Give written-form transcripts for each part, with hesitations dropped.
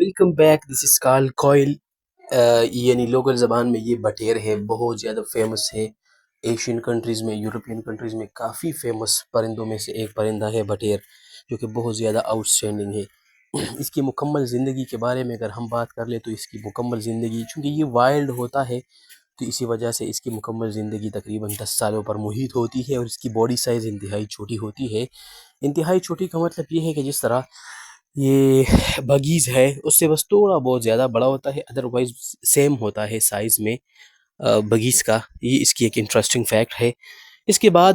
Welcome back. دس از کال کوئل. یعنی local زبان میں یہ بٹیر ہے، بہت زیادہ فیمس ہے ایشین کنٹریز میں، یورپین کنٹریز میں کافی فیمس پرندوں میں سے ایک پرندہ ہے بٹیر، جو کہ بہت زیادہ آؤٹ اسٹینڈنگ ہے. اس کی مکمل زندگی کے بارے میں اگر ہم بات کر لیں تو اس کی مکمل زندگی، چونکہ یہ وائلڈ ہوتا ہے تو اسی وجہ سے اس کی مکمل زندگی تقریباً 10 سالوں پر محیط ہوتی ہے، اور اس کی باڈی سائز انتہائی چھوٹی ہوتی ہے. انتہائی چھوٹی کا مطلب یہ ہے کہ جس طرح یہ بگیز ہے اس سے بس تھوڑا بہت زیادہ بڑا ہوتا ہے، ادروائز سیم ہوتا ہے سائز میں بگیز کا. یہ اس کی ایک انٹرسٹنگ فیکٹ ہے. اس کے بعد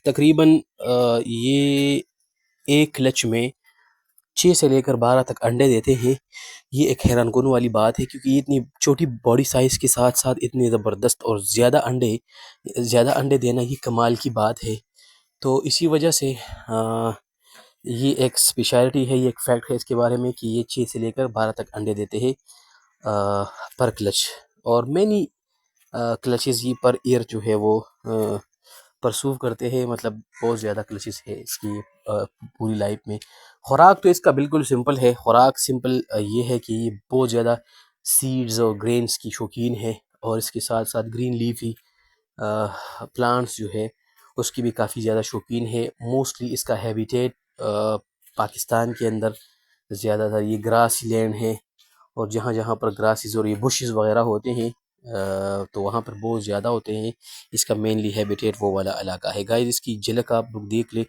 تقریباً یہ ایک کلچ میں 6 سے لے کر 12 تک انڈے دیتے ہیں. یہ ایک حیران کن والی بات ہے، کیونکہ یہ اتنی چھوٹی باڈی سائز کے ساتھ ساتھ اتنے زبردست اور زیادہ انڈے دینا یہ کمال کی بات ہے. تو اسی وجہ سے یہ ایک اسپیشلٹی ہے، یہ ایک فیکٹ ہے اس کے بارے میں کہ یہ 6 سے لے کر 12 تک انڈے دیتے ہیں پر کلچ. اور مینی کلچز یہ پر ایئر جو ہے وہ پرسو کرتے ہیں، مطلب بہت زیادہ کلچز ہے اس کی پوری لائف میں. خوراک تو اس کا بالکل سمپل ہے. خوراک سمپل یہ ہے کہ یہ بہت زیادہ سیڈز اور گرینز کی شوقین ہے، اور اس کے ساتھ ساتھ گرین لیفی پلانٹس جو ہے اس کی بھی کافی زیادہ شوقین ہے. موسٹلی اس کا ہیبیٹیٹ پاکستان کے اندر زیادہ تر یہ گراس لینڈ ہے، اور جہاں جہاں پر گراسز اور یہ بشز وغیرہ ہوتے ہیں تو وہاں پر بہت زیادہ ہوتے ہیں. اس کا مینلی ہیبیٹیٹ وہ والا علاقہ ہے. گائز اس کی جھلک آپ لوگ دیکھ لیں،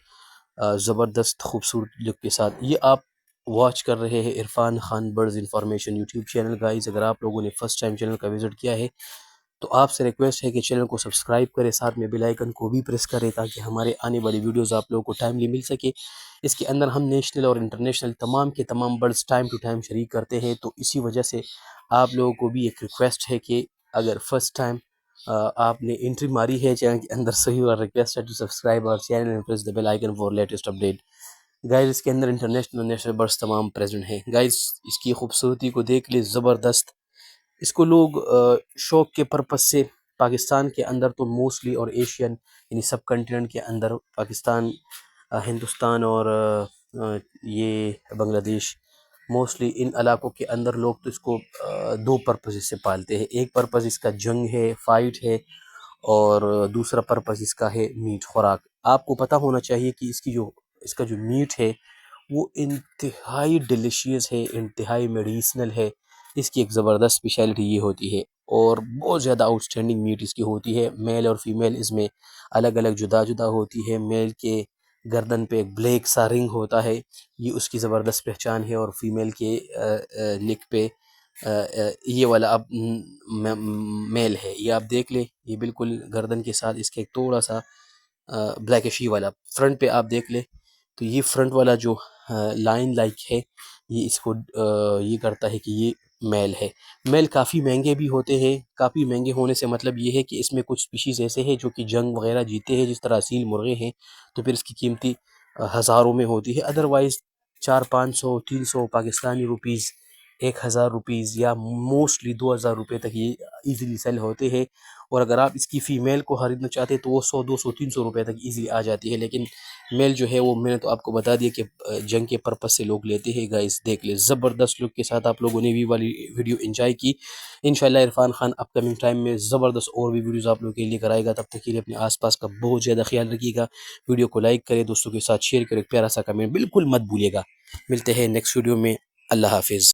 زبردست خوبصورت لک کے ساتھ. یہ آپ واچ کر رہے ہیں Irfan Khan birds information YouTube channel. Guys اگر آپ لوگوں نے فرسٹ ٹائم چینل کا وزٹ کیا ہے تو آپ سے ریکویسٹ ہے کہ چینل کو سبسکرائب کریں، ساتھ میں بیل آئیکن کو بھی پریس کریں تاکہ ہمارے آنے والی ویڈیوز آپ لوگوں کو ٹائملی مل سکے. اس کے اندر ہم نیشنل اور انٹرنیشنل تمام کے تمام برڈز ٹائم ٹو ٹائم شریک کرتے ہیں. تو اسی وجہ سے آپ لوگوں کو بھی ایک ریکویسٹ ہے کہ اگر فرسٹ ٹائم آپ نے انٹری ماری ہے چینل کے اندر، صحیح اور ریکویسٹ ہے ٹو سبسکرائب اور channel and press the bell icon for latest update. Guys اس کے اندر انٹرنیشنل اور نیشنل برڈز تمام پریزنٹ ہیں. گائز اس کی خوبصورتی کو دیکھ لیں، زبردست. اس کو لوگ شوق کے پرپس سے پاکستان کے اندر تو موسٹلی اور ایشین یعنی سب کنٹیننٹ کے اندر پاکستان، ہندوستان اور یہ بنگلہ دیش، موسٹلی ان علاقوں کے اندر لوگ تو اس کو 2 پرپز سے پالتے ہیں. ایک پرپز اس کا جنگ ہے، فائٹ ہے، اور دوسرا پرپز اس کا ہے میٹ، خوراک. آپ کو پتہ ہونا چاہیے کہ اس کا جو میٹ ہے وہ انتہائی ڈیلیشیس ہے، انتہائی میڈیسنل ہے. اس کی ایک زبردست اسپیشلٹی یہ ہوتی ہے، اور بہت زیادہ آؤٹ اسٹینڈنگ میٹ اس کی ہوتی ہے. میل اور فیمیل اس میں الگ الگ جدا جدا ہوتی ہے. میل کے گردن پہ ایک بلیک سا رنگ ہوتا ہے، یہ اس کی زبردست پہچان ہے. اور فیمیل کے نیک پہ یہ والا اب میل ہے، یہ آپ دیکھ لیں، یہ بالکل گردن کے ساتھ اس کے ایک تھوڑا سا بلیکشی والا. فرنٹ پہ آپ دیکھ لیں تو یہ فرنٹ والا جو لائن لائک ہے، یہ اس کو یہ کرتا ہے کہ یہ میل ہے. میل کافی مہنگے بھی ہوتے ہیں. کافی مہنگے ہونے سے مطلب یہ ہے کہ اس میں کچھ اسپیشیز ایسے ہیں جو کہ جنگ وغیرہ جیتے ہیں، جس طرح اصیل مرغے ہیں، تو پھر اس کی قیمتی ہزاروں میں ہوتی ہے. ادروائز 400-500 300 پاکستانی روپیز، 1000 روپیز یا موسٹلی 2000 روپے تک یہ ایزیلی سیل ہوتے ہیں. اور اگر آپ اس کی فیمیل کو خریدنا چاہتے ہیں تو وہ 100-200-300 روپے تک ایزیلی آ جاتی ہے. لیکن میل جو ہے وہ میں نے تو آپ کو بتا دیا کہ جنگ کے پرپس سے لوگ لیتے ہیں. گائز دیکھ لیں، زبردست لک کے ساتھ آپ لوگوں نے بھی والی ویڈیو انجوائے کی. انشاءاللہ عرفان خان اپ کمنگ ٹائم میں زبردست اور بھی ویڈیوز آپ لوگوں کے لیے کرائے گا. تب تک کے لیے اپنے آس پاس کا بہت زیادہ خیال رکھیے گا. ویڈیو کو لائک کریں، دوستوں کے ساتھ شیئر کریں، پیارا سا کمنٹ بالکل مت بھولیے گا. ملتے ہیں نیکسٹ ویڈیو میں. اللہ حافظ.